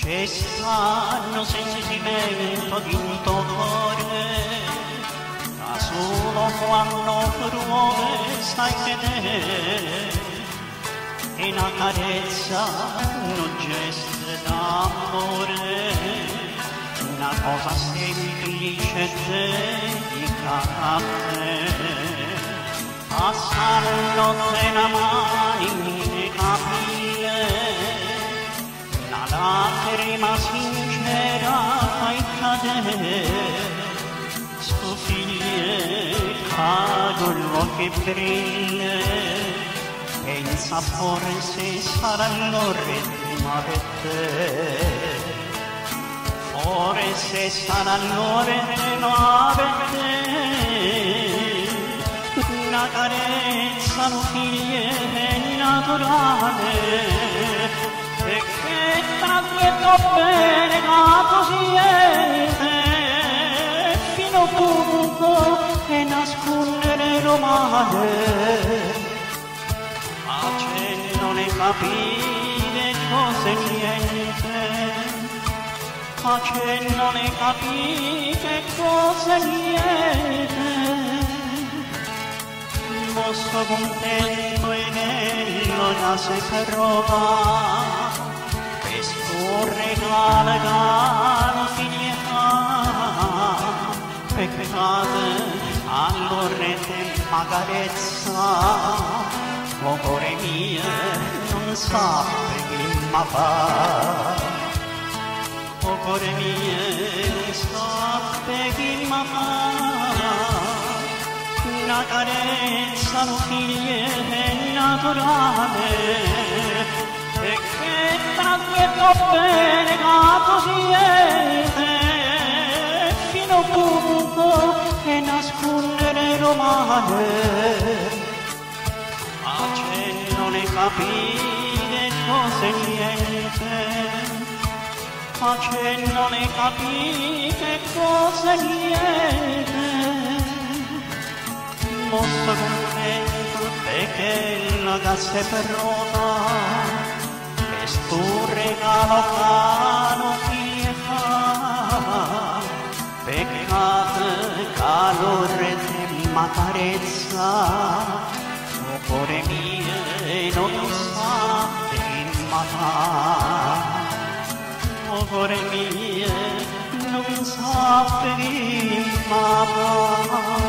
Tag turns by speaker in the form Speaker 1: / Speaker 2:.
Speaker 1: C'è strano sentimento di un dolore, da solo quando pruove sai vedere, e una carezza, un gesto d'amore, una cosa semplice e delicata. Passano nella mai mi capire, una lacrima sincera fai cadere, scoppie cadono che brille, pensa forse sarà l'ultima per te, forse sarà l'ultima per te. Una carezza non figlia è naturale, e che trasmetto bene la siete, fino a punto e nascondere lo male, facendo ne capire cose niente, facendo ne capire cose niente. Mosso contento e bello già si trova, questo regalo figlia peccate all'orrenda carezza, o cuore mio non sa che mi fa, o cuore mio non sa che mi fa. Una carezza non figlia è naturale, e che trasmetto bene la siete, fino a punto e nascondere lo male, facendo ne capire cose niente, facendo ne capire cose niente. Mosso contento perché la casa è pronta, questo regalo caro che fa, peccate calore della carezza, o cuore mio non sa che mi fa, o cuore mio non sa che mi fa.